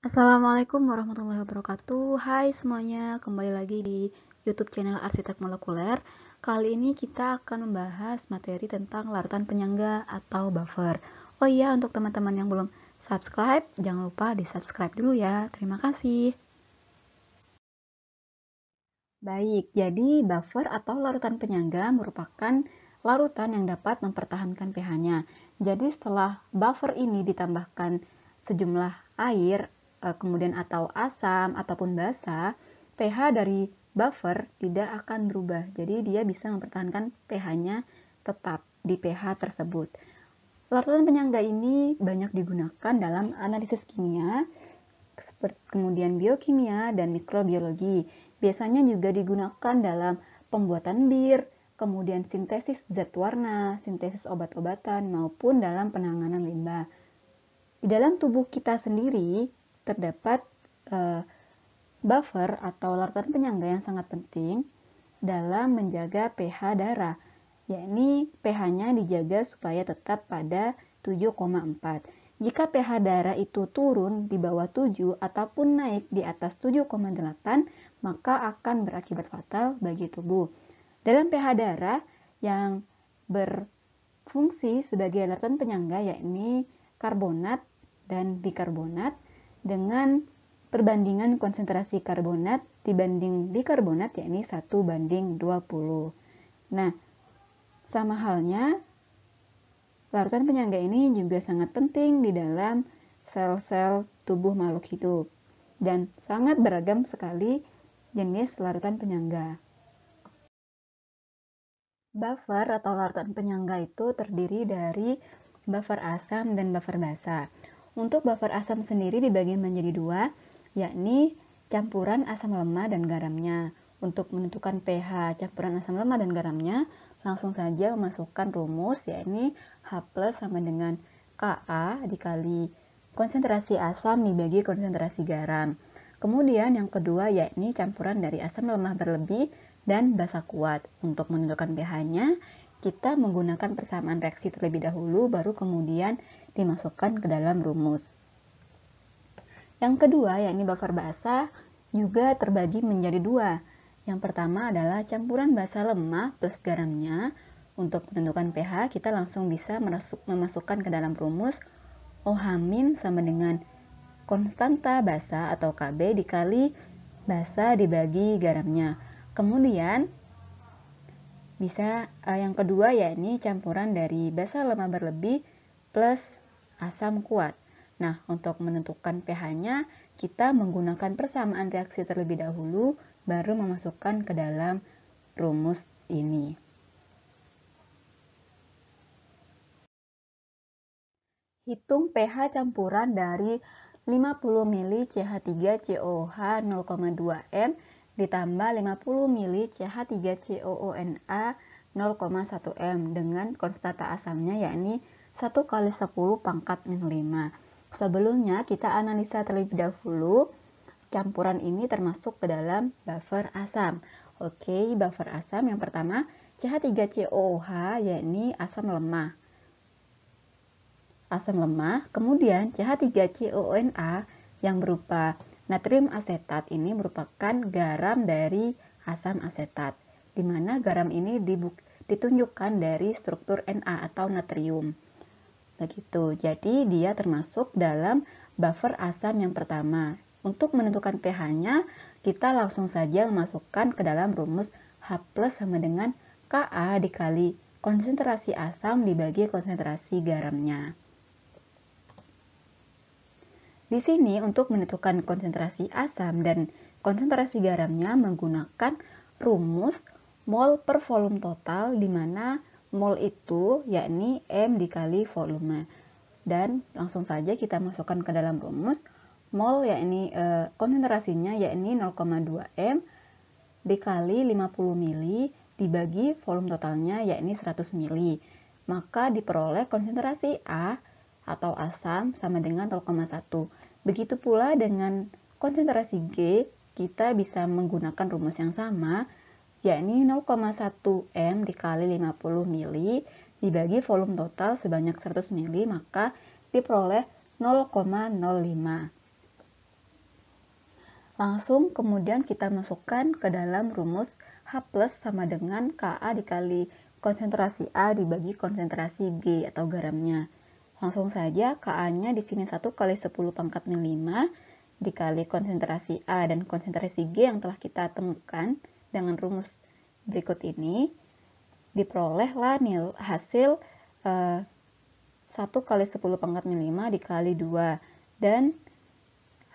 Assalamualaikum warahmatullahi wabarakatuh. Hai semuanya, kembali lagi di YouTube channel Arsitek Molekuler. Kali ini kita akan membahas materi tentang larutan penyangga atau buffer. Oh iya, untuk teman-teman yang belum subscribe, jangan lupa di-subscribe dulu ya. Terima kasih. Baik, jadi buffer atau larutan penyangga merupakan larutan yang dapat mempertahankan pH-nya. Jadi setelah buffer ini ditambahkan sejumlah air, kemudian atau asam ataupun basa, pH dari buffer tidak akan berubah. Jadi dia bisa mempertahankan pH-nya tetap di pH tersebut. Larutan penyangga ini banyak digunakan dalam analisis kimia, kemudian biokimia dan mikrobiologi. Biasanya juga digunakan dalam pembuatan bir, kemudian sintesis zat warna, sintesis obat-obatan, maupun dalam penanganan limbah. Di dalam tubuh kita sendiri terdapat buffer atau larutan penyangga yang sangat penting dalam menjaga pH darah, yakni pH-nya dijaga supaya tetap pada 7,4. Jika pH darah itu turun di bawah 7 ataupun naik di atas 7,8, maka akan berakibat fatal bagi tubuh. Dalam pH darah yang berfungsi sebagai larutan penyangga yakni karbonat dan bikarbonat dengan perbandingan konsentrasi karbonat dibanding bikarbonat yakni 1:20. Nah, sama halnya larutan penyangga ini juga sangat penting di dalam sel-sel tubuh makhluk hidup dan sangat beragam sekali jenis larutan penyangga. Buffer atau larutan penyangga itu terdiri dari buffer asam dan buffer basa. Untuk buffer asam sendiri dibagi menjadi dua, yakni campuran asam lemah dan garamnya. Untuk menentukan pH campuran asam lemah dan garamnya, langsung saja memasukkan rumus, yakni H+ sama dengan Ka dikali konsentrasi asam dibagi konsentrasi garam. Kemudian yang kedua yakni campuran dari asam lemah berlebih dan basa kuat. Untuk menentukan pH-nya, kita menggunakan persamaan reaksi terlebih dahulu, baru kemudian dimasukkan ke dalam rumus. Yang kedua, yakni buffer basa, juga terbagi menjadi dua. Yang pertama adalah campuran basa lemah plus garamnya. Untuk menentukan pH, kita langsung bisa memasukkan ke dalam rumus OH- sama dengan konstanta basa atau Kb dikali basa dibagi garamnya. Kemudian bisa yang kedua yakni campuran dari basa lemah berlebih plus asam kuat. Nah, untuk menentukan pH-nya, kita menggunakan persamaan reaksi terlebih dahulu, baru memasukkan ke dalam rumus ini. Hitung pH campuran dari 50 ml CH3COOH 0,2 m ditambah 50 ml CH3COONA 0,1 m dengan konstanta asamnya yakni 1 kali 10 pangkat min 5. Sebelumnya kita analisa terlebih dahulu campuran ini termasuk ke dalam buffer asam. Oke, buffer asam yang pertama CH3COOH yakni asam lemah. Kemudian CH3COONA yang berupa natrium asetat ini merupakan garam dari asam asetat, di mana garam ini ditunjukkan dari struktur Na atau natrium. Begitu, jadi dia termasuk dalam buffer asam yang pertama. Untuk menentukan pH-nya, kita langsung saja memasukkan ke dalam rumus H+ sama dengan Ka dikali konsentrasi asam dibagi konsentrasi garamnya. Di sini untuk menentukan konsentrasi asam dan konsentrasi garamnya menggunakan rumus mol per volume total, di mana mol itu yakni M dikali volume. Dan langsung saja kita masukkan ke dalam rumus mol yakni konsentrasinya yakni 0,2 M dikali 50 ml dibagi volume totalnya yakni 100 ml. Maka diperoleh konsentrasi A atau asam sama dengan 0,1. Begitu pula dengan konsentrasi G, kita bisa menggunakan rumus yang sama, yakni 0,1 M dikali 50 ml dibagi volume total sebanyak 100 ml, maka diperoleh 0,05. Langsung kemudian kita masukkan ke dalam rumus H plus sama dengan Ka dikali konsentrasi A dibagi konsentrasi G atau garamnya. Langsung saja Ka-nya di sini 1 kali 10 pangkat min 5 dikali konsentrasi A dan konsentrasi G yang telah kita temukan dengan rumus berikut ini, diperolehlah hasil 1 kali 10 pangkat min 5 dikali 2 dan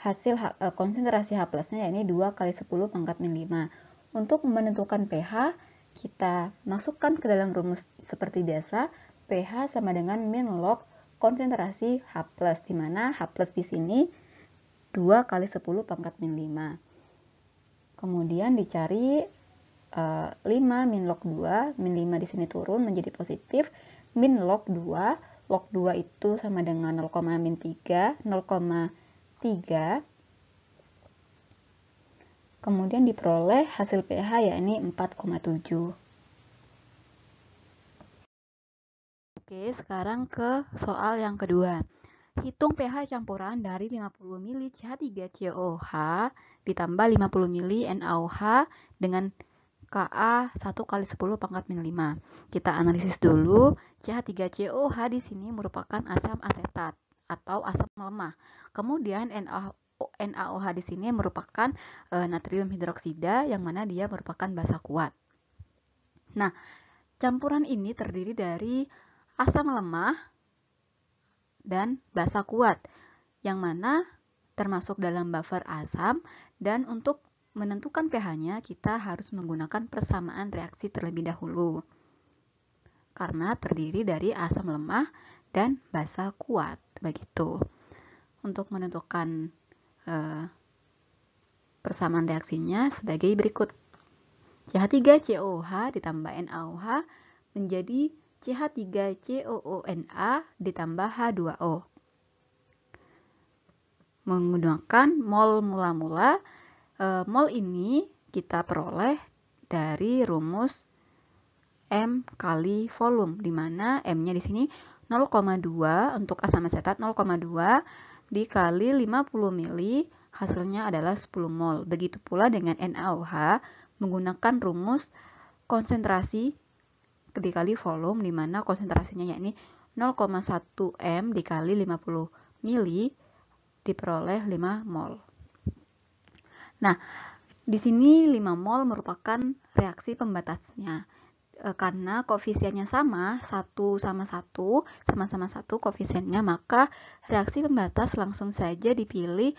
hasil konsentrasi H plusnya yakni 2 kali 10 pangkat min 5. Untuk menentukan pH, kita masukkan ke dalam rumus seperti biasa, pH sama dengan min log konsentrasi H plus, di mana H plus di sini 2 kali 10 pangkat min 5. Kemudian dicari 5 min log 2, min 5 di sini turun menjadi positif, min log 2, log 2 itu sama dengan 0,-3, 0,3. Kemudian diperoleh hasil pH yakni 4,7. Oke, sekarang ke soal yang kedua. Hitung pH campuran dari 50 ml CH3COH ditambah 50 ml NaOH dengan Ka 1 kali 10 pangkat min 5. Kita analisis dulu. CH3COH di sini merupakan asam asetat atau asam lemah. Kemudian NaOH di sini merupakan natrium hidroksida yang mana dia merupakan basa kuat. Nah, campuran ini terdiri dari asam lemah dan basa kuat yang mana termasuk dalam buffer asam, dan untuk menentukan pH-nya kita harus menggunakan persamaan reaksi terlebih dahulu karena terdiri dari asam lemah dan basa kuat. Begitu. Untuk menentukan persamaan reaksinya sebagai berikut. CH3COOH ditambah NaOH menjadi CH3COONa ditambah H2O. Menggunakan mol mula-mula, mol ini kita peroleh dari rumus M kali volume, di mana M-nya di sini 0,2 untuk asam asetat, 0,2 dikali 50 ml, hasilnya adalah 10 mol. Begitu pula dengan NaOH menggunakan rumus konsentrasi dikali volume, di mana konsentrasinya yakni 0,1 M dikali 50 ml diperoleh 5 mol. Nah, di sini 5 mol merupakan reaksi pembatasnya. Karena koefisiennya sama, 1 sama 1, sama-sama 1 koefisiennya, maka reaksi pembatas langsung saja dipilih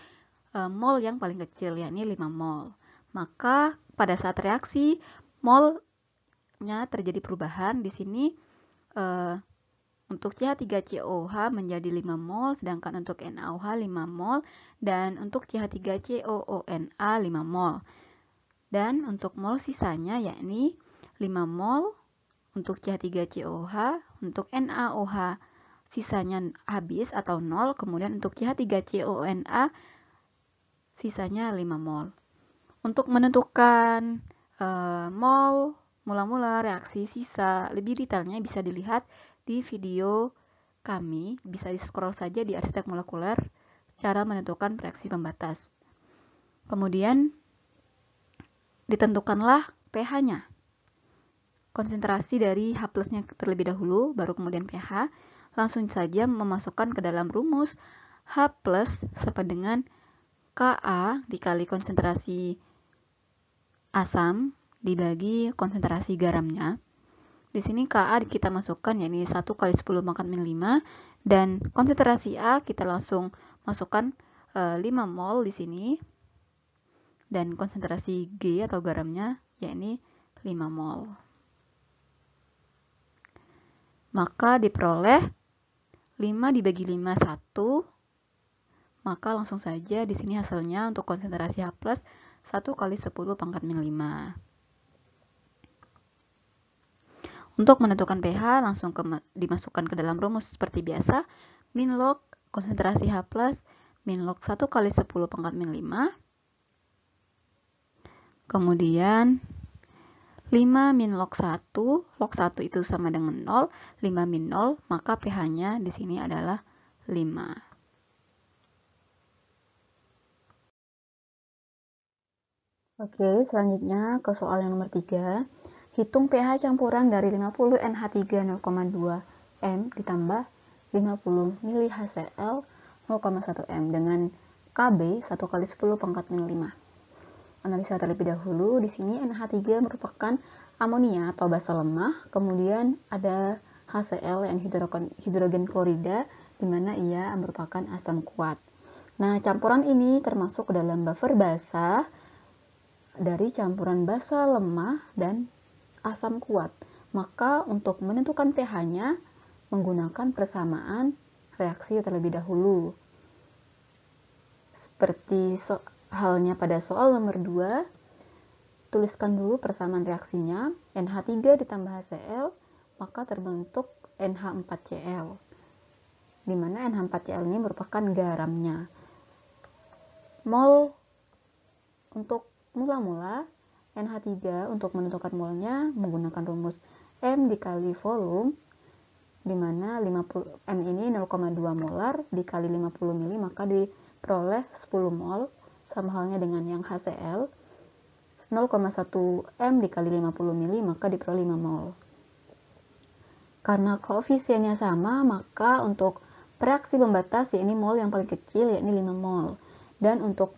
mol yang paling kecil, yakni 5 mol. Maka pada saat reaksi, molnya terjadi perubahan. Di sini untuk CH3COOH menjadi 5 mol, sedangkan untuk NaOH 5 mol, dan untuk CH3COONa 5 mol. Dan untuk mol sisanya yakni 5 mol untuk CH3COOH, untuk NaOH sisanya habis atau 0, kemudian untuk CH3COONa sisanya 5 mol. Untuk menentukan mol mula-mula, reaksi, sisa, lebih detailnya bisa dilihat di video kami, bisa di-scroll saja di arsitek molekuler, cara menentukan reaksi pembatas. Kemudian ditentukanlah pH-nya. Konsentrasi dari H plusnya terlebih dahulu, baru kemudian pH. Langsung saja memasukkan ke dalam rumus H plus sama dengan Ka dikali konsentrasi asam dibagi konsentrasi garamnya. Di sini Ka kita masukkan yakni 1 kali 10 pangkat min 5, dan konsentrasi A kita langsung masukkan 5 mol di sini, dan konsentrasi G atau garamnya yakni 5 mol. Maka diperoleh 5 dibagi 5 1, maka langsung saja di sini hasilnya untuk konsentrasi H plus 1 kali 10 pangkat min 5. Untuk menentukan pH langsung dimasukkan ke dalam rumus seperti biasa, min log konsentrasi H plus min log 1 kali 10 pangkat min 5, kemudian 5 min log 1, log 1 itu sama dengan 0, 5 min 0, maka pH-nya di sini adalah 5. Oke, selanjutnya ke soal yang nomor 3. Hitung pH campuran dari 50 NH3 0,2 M ditambah 50 mili HCl 0,1 M dengan Kb 1 kali 10 pangkat min 5. Analisa terlebih dahulu. Di sini NH3 merupakan amonia atau basa lemah, kemudian ada HCl yang hidrogen klorida, di mana ia merupakan asam kuat. Nah, campuran ini termasuk ke dalam buffer basa dari campuran basa lemah dan asam kuat. Maka untuk menentukan pH-nya menggunakan persamaan reaksi terlebih dahulu. Seperti halnya pada soal nomor 2, tuliskan dulu persamaan reaksinya. NH3 ditambah HCl, maka terbentuk NH4Cl. Di mana NH4Cl ini merupakan garamnya. Mol untuk mula-mula NH3 untuk menentukan molnya menggunakan rumus M dikali volume, di mana 50 M ini 0,2 molar dikali 50 mili, maka diperoleh 10 mol, sama halnya dengan yang HCl 0,1 M dikali 50 mili, maka diperoleh 5 mol. Karena koefisiennya sama, maka untuk reaksi pembatas yakni mol yang paling kecil yakni 5 mol. Dan untuk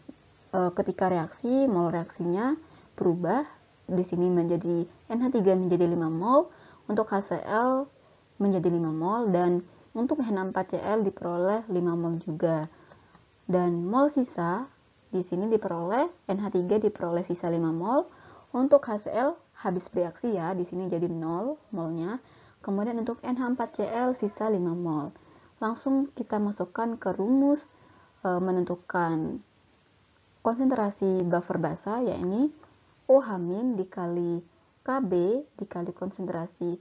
ketika reaksi, mol reaksinya berubah. Di sini menjadi NH3 menjadi 5 mol, untuk HCl menjadi 5 mol, dan untuk NH4Cl diperoleh 5 mol juga. Dan mol sisa di sini diperoleh, NH3 diperoleh sisa 5 mol, untuk HCl habis bereaksi ya, di sini jadi 0 molnya. Kemudian untuk NH4Cl sisa 5 mol. Langsung kita masukkan ke rumus menentukan konsentrasi buffer basa, yakni OH- dikali Kb dikali konsentrasi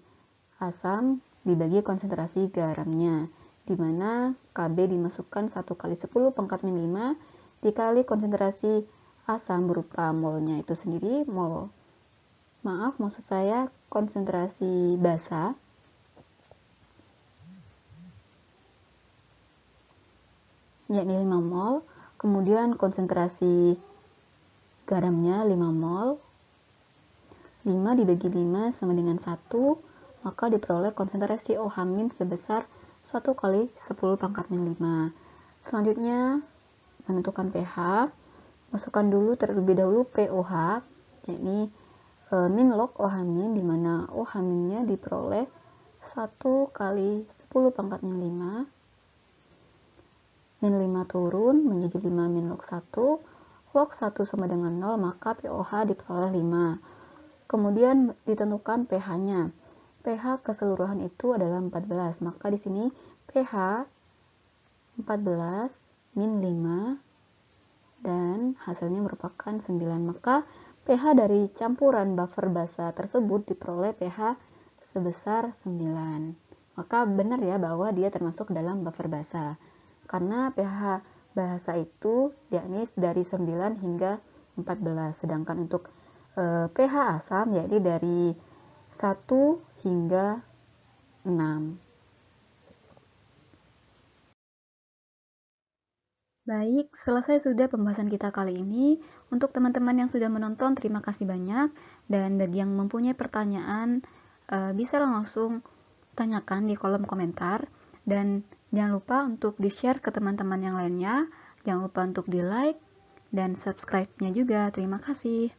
asam dibagi konsentrasi garamnya, di mana Kb dimasukkan 1 kali 10 pangkat min 5 dikali konsentrasi asam berupa molnya itu sendiri, maksud saya konsentrasi basa, yakni 5 mol. Kemudian konsentrasi garamnya 5 mol. 5 dibagi 5 sama dengan 1, maka diperoleh konsentrasi OH- sebesar 1 kali 10 pangkat min 5. Selanjutnya, menentukan pH. Masukkan dulu terlebih dahulu pOH, yakni min log OH-, di mana OH-nya diperoleh 1 kali 10 pangkat min 5. Min 5 turun menjadi 5 min log 1. Log 1 sama dengan 0, maka pOH diperoleh 5. Kemudian ditentukan pH-nya. pH keseluruhan itu adalah 14. Maka di sini pH 14 min 5 dan hasilnya merupakan 9. Maka pH dari campuran buffer basa tersebut diperoleh pH sebesar 9. Maka benar ya bahwa dia termasuk dalam buffer basa. Karena pH basa itu yakni dari 9 hingga 14. Sedangkan untuk pH asam yakni dari 1 hingga 6. Baik, selesai sudah pembahasan kita kali ini. Untuk teman-teman yang sudah menonton, terima kasih banyak. Dan bagi yang mempunyai pertanyaan, bisa langsung tanyakan di kolom komentar. Dan jangan lupa untuk di-share ke teman-teman yang lainnya. Jangan lupa untuk di-like dan subscribe-nya juga. Terima kasih.